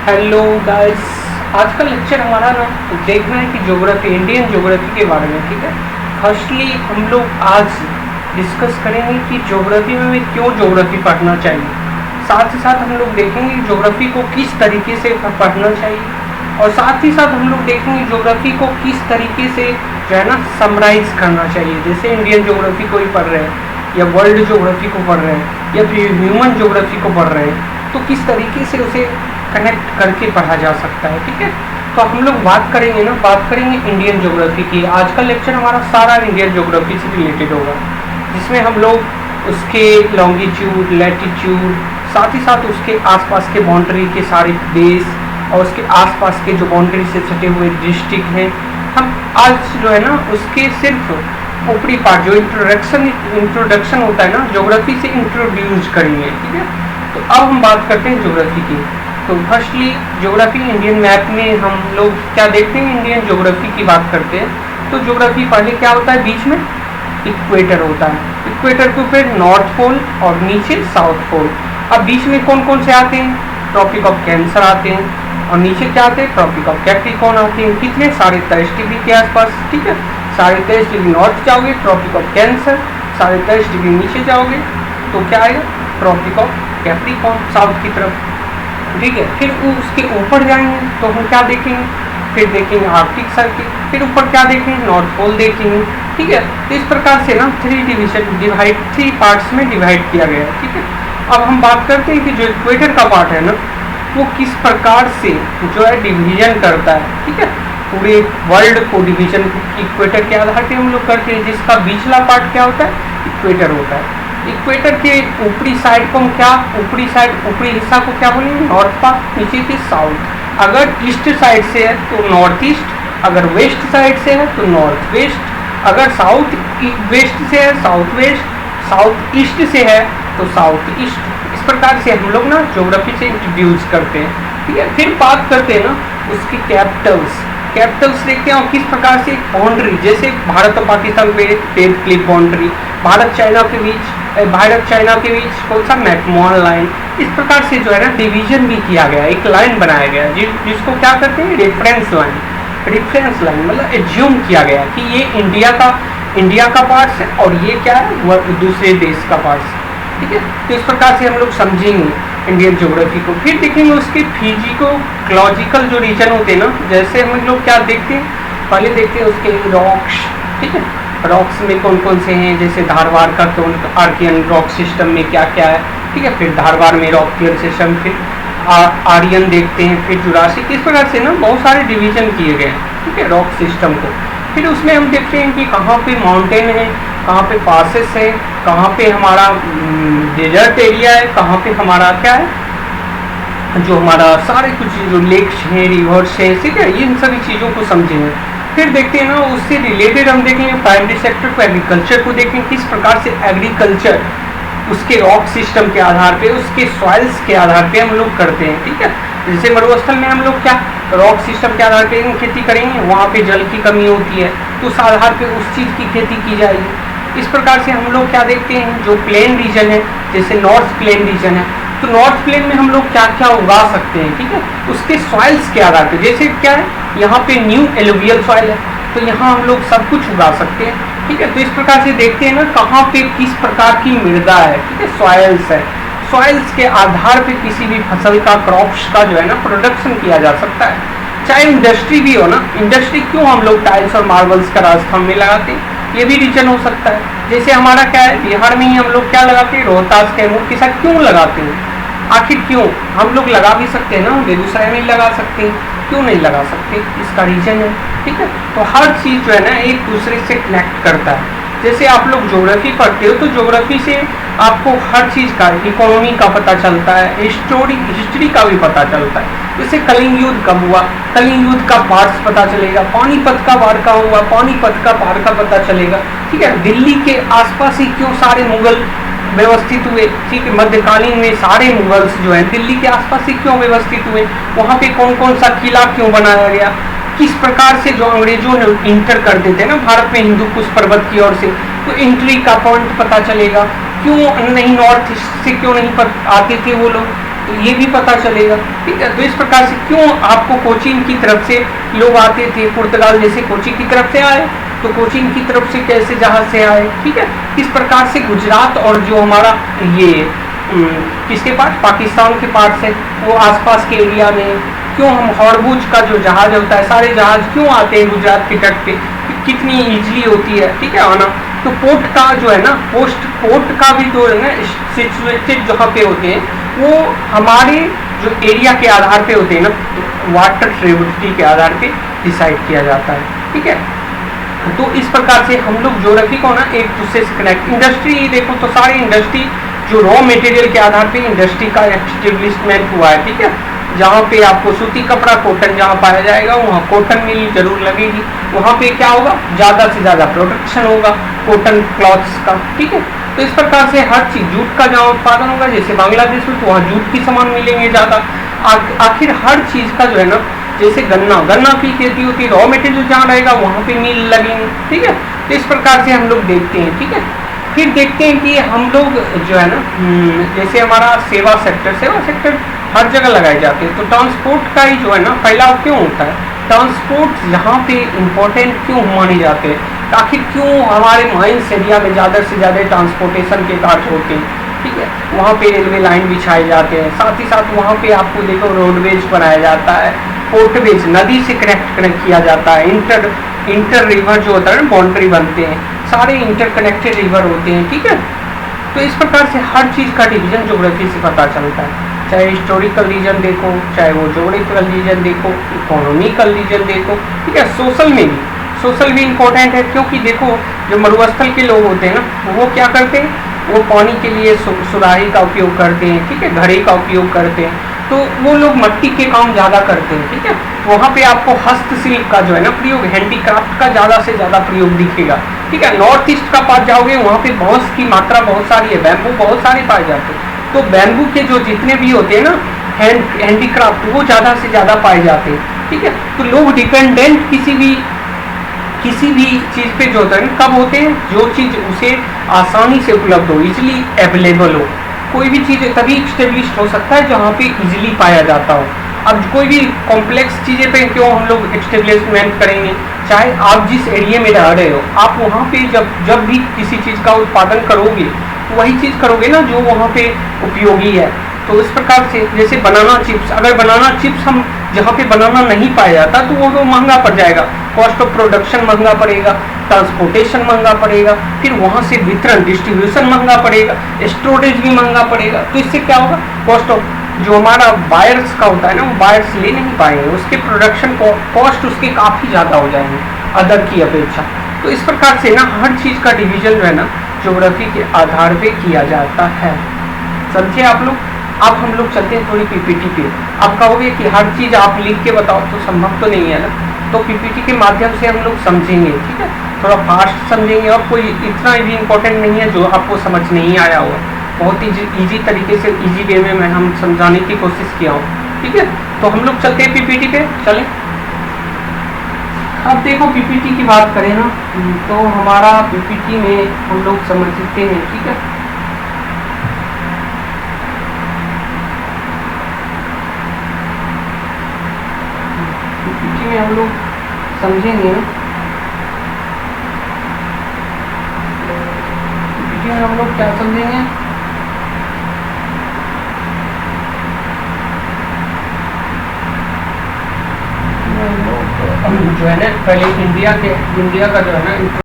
Hello guys. आज का lecture हमारा ना देखना है कि ज्योग्राफी, इंडियन ज्योग्राफी के बारे में। ठीक है, फर्स्टली हम लोग आज डिस्कस करेंगे कि ज्योग्राफी में हमें क्यों ज्योग्राफी पढ़ना चाहिए। साथ ही साथ हम लोग देखेंगे ज्योग्राफी को किस तरीके से पढ़ना चाहिए, और साथ ही साथ हम लोग देखेंगे ज्योग्राफी को किस तरीके से जो है ना समराइज करना चाहिए। जैसे इंडियन ज्योग्राफी को ही पढ़ रहे हैं या वर्ल्ड ज्योग्राफी को पढ़ रहे हैं या फिर ह्यूमन ज्योग्राफी को पढ़ रहे हैं, तो किस तरीके से उसे कनेक्ट करके पढ़ा जा सकता है। ठीक है, तो हम लोग बात करेंगे इंडियन ज्योग्राफी की। आज का लेक्चर हमारा सारा इंडियन ज्योग्राफी से रिलेटेड होगा, जिसमें हम लोग उसके लॉन्गिट्यूड, लैटिट्यूड, साथ ही साथ उसके आसपास के बाउंड्री के सारे देश और उसके आसपास के जो बाउंड्री से सटे हुए डिस्ट्रिक्ट हैं, हम आज जो है ना उसके सिर्फ ऊपरी पार्ट जो इंट्रोडक्शन होता है ना ज्योग्राफी से इंट्रोड्यूस करेंगे। ठीक है, तो अब हम बात करते हैं ज्योग्राफी की। तो फर्स्टली ज्योग्राफी इंडियन मैप में हम लोग क्या देखते हैं, इंडियन ज्योग्राफी की बात करते हैं तो ज्योग्राफी पहले क्या होता है, बीच में इक्वेटर होता है, इक्वेटर के ऊपर नॉर्थ पोल और नीचे साउथ पोल। अब बीच में कौन कौन से आते हैं, ट्रॉपिक ऑफ कैंसर आते हैं, और नीचे क्या आते हैं, ट्रॉपिक ऑफ कैप्रिकॉर्न आते हैं। कितने, 23.5 डिग्री के आसपास। ठीक है, 23.5 डिग्री नॉर्थ जाओगे ट्रॉपिक ऑफ कैंसर, 23.5 डिग्री नीचे जाओगे तो क्या आएगा, ट्रॉपिक ऑफ कैप्रिकॉर्न साउथ की तरफ। ठीक है, फिर उसके ऊपर जाएंगे तो हम क्या देखेंगे, फिर देखेंगे आर्कटिक सर्किल, फिर ऊपर क्या देखेंगे, नॉर्थ पोल देखेंगे। ठीक है, तो इस प्रकार से ना 3 पार्ट्स में डिवाइड किया गया है। ठीक है, अब हम बात करते हैं कि जो इक्वेटर का पार्ट है ना वो किस प्रकार से जो है डिवीजन करता है। ठीक है, पूरे वर्ल्ड को डिवीजन इक्वेटर के आधार पर हम लोग करते हैं, जिसका बीचला पार्ट क्या होता है, इक्वेटर होता है। इक्वेटर के ऊपरी साइड को हम क्या, ऊपरी हिस्सा को क्या बोलेंगे, नॉर्थ पार्ट, नीचे की साउथ। अगर ईस्ट साइड से है तो नॉर्थ ईस्ट, अगर वेस्ट साइड से है तो नॉर्थ वेस्ट, अगर साउथ वेस्ट से है साउथ वेस्ट, साउथ ईस्ट से है तो साउथ ईस्ट। इस प्रकार से हम लोग ना ज्योग्राफी से इंट्रोड्यूस करते हैं। ठीक है, फिर बात करते हैं ना उसकी कैपिटल्स देखते हैं और किस प्रकार से बाउंड्री, जैसे भारत और पाकिस्तान पे क्लिप बाउंड्री, भारत चाइना के बीच कौन सा, मैकमोहन लाइन। इस प्रकार से जो है ना डिवीजन भी किया गया, एक लाइन बनाया गया जिसको क्या करते हैं, रेफरेंस लाइन मतलब एज्यूम किया गया कि ये इंडिया का पार्ट है और ये क्या है, वह दूसरे देश का पार्ट है। ठीक है, तो इस प्रकार से हम लोग समझेंगे इंडियन ज्योग्राफी को। फिर देखेंगे उसके फिजिको-लॉजिकल जो रीजन होते हैं ना, जैसे हम लोग क्या देखते हैं, पहले देखते हैं उसके रॉक्स। ठीक है, रॉक्स में कौन कौन से हैं, जैसे धारवाड़ का कौन, आर्कियन रॉक सिस्टम में क्या क्या है। ठीक है, फिर धारवाड़ में रॉकियन सिस्टम, फिर आर्यन देखते हैं, फिर जुरासिक। इस प्रकार से ना बहुत सारे डिवीजन किए गए हैं। ठीक है, रॉक सिस्टम को। फिर उसमें हम देखते हैं कि कहाँ पे माउंटेन है, कहाँ पे पासेस है, कहाँ पे हमारा डेजर्ट एरिया है, कहाँ पे हमारा क्या है, जो हमारा सारे कुछ जो लेक्स हैं, रिवर्स है। ठीक है, इन सभी चीज़ों को समझेंगे। फिर देखते हैं ना उससे रिलेटेड हम देखेंगे प्राइमरी सेक्टर को, एग्रीकल्चर को देखेंगे, किस प्रकार से एग्रीकल्चर उसके रॉक सिस्टम के आधार पे, उसके सॉइल्स के आधार पे हम लोग करते हैं। ठीक है, जैसे मरुस्थल में हम लोग क्या रॉक सिस्टम के आधार पे खेती करेंगे, वहाँ पे जल की कमी होती है तो उस आधार पे उस चीज़ की खेती की जाएगी। इस प्रकार से हम लोग क्या देखते हैं, जो प्लेन रीजन है, जैसे नॉर्थ प्लेन रीजन है, तो नॉर्थ प्लेन में हम लोग क्या क्या उगा सकते हैं। ठीक है, उसके सॉइल्स के आधार पे, जैसे क्या है, यहाँ पे न्यू एलुवियल सॉइल है तो यहाँ हम लोग सब कुछ उगा सकते हैं। ठीक है, तो इस प्रकार से देखते हैं ना कहाँ पे किस प्रकार की मृदा है। ठीक है, सॉइल्स है, सॉइल्स के आधार पे किसी भी फसल का, क्रॉप्स का जो है ना प्रोडक्शन किया जा सकता है। चाहे इंडस्ट्री भी हो ना, इंडस्ट्री क्यों हम लोग टाइल्स और मार्बल्स का राजस्थान में लगाते हैं, ये भी रीजन हो सकता है। जैसे हमारा क्या है, बिहार में ही हम लोग क्या लगाते हैं, रोहतास कैमूर के साथ क्यों लगाते हैं, आखिर क्यों, हम लोग लगा भी सकते हैं ना, बेगूसराय में लगा सकते हैं, क्यों नहीं लगा सकते, इसका रीजन है। ठीक है, तो हर चीज़ जो है ना एक दूसरे से कनेक्ट करता है। जैसे आप लोग ज्योग्राफी पढ़ते हो तो ज्योग्राफी से आपको हर चीज़ का, इकोनॉमी का पता चलता है, हिस्ट्री का भी पता चलता है। जैसे कलिंग युद्ध कब हुआ, कलिंग युद्ध का पार्ट्स पता चलेगा, पानीपत का वार कहाँ हुआ, पानीपत का वार का पता चलेगा। ठीक है, दिल्ली के आसपास ही क्यों सारे मुगल व्यवस्थित हुए। ठीक है, मध्यकालीन में सारे मुगल्स जो हैं दिल्ली के आसपास ही क्यों व्यवस्थित हुए, वहाँ पे कौन कौन सा किला क्यों बनाया गया, किस प्रकार से जो अंग्रेजों ने इंटर कर देते हैं ना भारत में हिंदू कुश पर्वत की ओर से, तो एंट्री का पॉइंट पता चलेगा। क्यों नहीं, नॉर्थ से क्यों नहीं आते थे वो लोग, तो ये भी पता चलेगा, ठीक है। तो इस प्रकार से क्यों आपको कोचीन की तरफ से लोग आते थे, पुर्तगाल जैसे कोचीन की तरफ से आए, तो कोचीन की तरफ से कैसे जहाज से आए, ठीक है। इस प्रकार से गुजरात और जो हमारा ये किसके पास, पाकिस्तान के पास है, वो आसपास के एरिया में क्यों हम हॉर्मुज का जो जहाज होता है, सारे जहाज क्यों आते हैं गुजरात के तट पे, कितनी इजली होती है, ठीक है, आना। तो पोर्ट का जो है ना, पोर्ट का भी जो है ना सिचुएटेड जहाँ पे होते हैं, वो हमारे जो एरिया के आधार पे होते हैं ना, वाटर ट्रेबिलिटी के आधार पे डिसाइड किया जाता है, ठीक है। तो इस प्रकार से हम लोग ज्योग्राफी को ना एक दूसरे से कनेक्ट, इंडस्ट्री देखो तो सारी इंडस्ट्री जो रॉ मटेरियल के आधार पे इंडस्ट्री का एस्टेब्लिशमेंट हुआ है, ठीक है। जहाँ पे आपको सूती कपड़ा कॉटन जहाँ पाया जाएगा वहाँ कॉटन मिल जरूर लगेगी, वहाँ पे क्या होगा, ज़्यादा से ज़्यादा प्रोडक्शन होगा कॉटन क्लॉथ्स का, ठीक है। तो इस प्रकार से हर चीज़, जूट का जहाँ उत्पादन होगा, जैसे बांग्लादेश में तो वहाँ जूट की सामान मिलेंगे ज़्यादा। आखिर हर चीज़ का जो है ना, जैसे गन्ना की खेती होती है, रॉ मटेरियल जहाँ रहेगा वहाँ पे मिल लगेंगे, ठीक है। तो इस प्रकार से हम लोग देखते हैं, ठीक है। फिर देखते हैं कि हम लोग जो है ना, जैसे हमारा सेवा सेक्टर हर जगह लगाए जाते हैं, तो ट्रांसपोर्ट का ही जो है ना फैलाव क्यों होता है, ट्रांसपोर्ट यहाँ पे इम्पोर्टेंट क्यों माने जाते हैं, आखिर क्यों हमारे माइंस एरिया में ज़्यादा से ज़्यादा ट्रांसपोर्टेशन के कार्य होते हैं, ठीक है। वहाँ पे रेलवे लाइन बिछाए जाते हैं, साथ ही साथ वहाँ पे आपको देखो रोडवेज बनाया जाता है, पोर्टवेज नदी से कनेक्ट किया जाता है, इंटर रिवर जो होता है ना, बाउंड्री बनते हैं, सारे इंटरकनेक्टेड रिवर होते हैं, ठीक है। तो इस प्रकार से हर चीज़ का डिवीजन ज्योग्राफी से पता चलता है, चाहे हिस्टोरिकल रीजन देखो, चाहे वो ज्योग्राफिकल रीजन देखो, इकोनॉमिकल रीजन देखो, ठीक है। सोशल भी इम्पोर्टेंट है, क्योंकि देखो जो मरुस्थल के लोग होते हैं ना, वो क्या करते हैं, वो पानी के लिए सुराही का उपयोग करते हैं, ठीक है, घड़े का उपयोग करते हैं, तो वो लोग मिट्टी के काम ज़्यादा करते हैं, ठीक है। वहाँ पे आपको हस्तशिल्प का जो है ना प्रयोग, हैंडीक्राफ्ट का ज़्यादा से ज़्यादा प्रयोग दिखेगा, ठीक है। नॉर्थ ईस्ट का पास जाओगे वहाँ पे बांस की मात्रा बहुत सारी है, बैम्बू बहुत सारे पाए जाते हैं, तो बैम्बू के जो जितने भी होते हैं ना हैंडीक्राफ्ट, वो ज़्यादा से ज़्यादा पाए जाते हैं, ठीक है। तो लोग डिपेंडेंट किसी भी चीज़ पे जो होता है ना कब होते हैं, जो चीज़ उसे आसानी से उपलब्ध हो, इजीली अवेलेबल हो, कोई भी चीज़ तभी स्टेब्लिश हो सकता है जहाँ पे इजीली पाया जाता हो। अब कोई भी कॉम्प्लेक्स चीज़ें पे क्यों हम लोग एस्टेब्लिशमेंट करेंगे, चाहे आप जिस एरिया में रह रहे हो, आप वहाँ पे जब भी किसी चीज़ का उत्पादन करोगे तो वही चीज़ करोगे ना जो वहाँ पे उपयोगी है। तो इस प्रकार से जैसे बनाना चिप्स, अगर बनाना चिप्स हम जहाँ पे बनाना नहीं पाया जाता तो वो महंगा पड़ जाएगा, कॉस्ट ऑफ प्रोडक्शन महंगा पड़ेगा, ट्रांसपोर्टेशन महंगा पड़ेगा, फिर वहाँ से वितरण डिस्ट्रीब्यूशन महंगा पड़ेगा, स्टोरेज भी महंगा पड़ेगा। तो इससे क्या होगा, कॉस्ट ऑफ जो हमारा बायर्स का होता है ना, वो बायर्स ले नहीं पाएंगे, उसके प्रोडक्शन कॉस्ट उसके काफ़ी ज़्यादा हो जाएंगे अदर की अपेक्षा। तो इस प्रकार से ना हर चीज़ का डिवीजन जो है ना ज्योग्राफी के आधार पे किया जाता है, समझे आप लोग। अब हम लोग चलते हैं थोड़ी पीपीटी पे। आप कहोगे कि हर चीज़ आप लिख के बताओ तो संभव तो नहीं है ना, तो पीपीटी के माध्यम से हम लोग समझेंगे, ठीक है, थोड़ा फास्ट समझेंगे, और कोई इतना भी इम्पोर्टेंट नहीं है जो आपको समझ नहीं आया होगा, बहुत ही ईजी तरीके से ईजी वे में मैं हम समझाने की कोशिश किया हूँ, ठीक है। तो हम लोग चलते हैं पीपीटी पे, चलें। अब देखो पीपीटी की बात करें ना, तो हमारा पीपीटी में हम लोग समझ सकते हैं, ठीक है। पीपीटी में हम लोग समझेंगे, पीपीटी में हम लोग क्या समझेंगे, जो है ना पहले इंडिया का जो है ना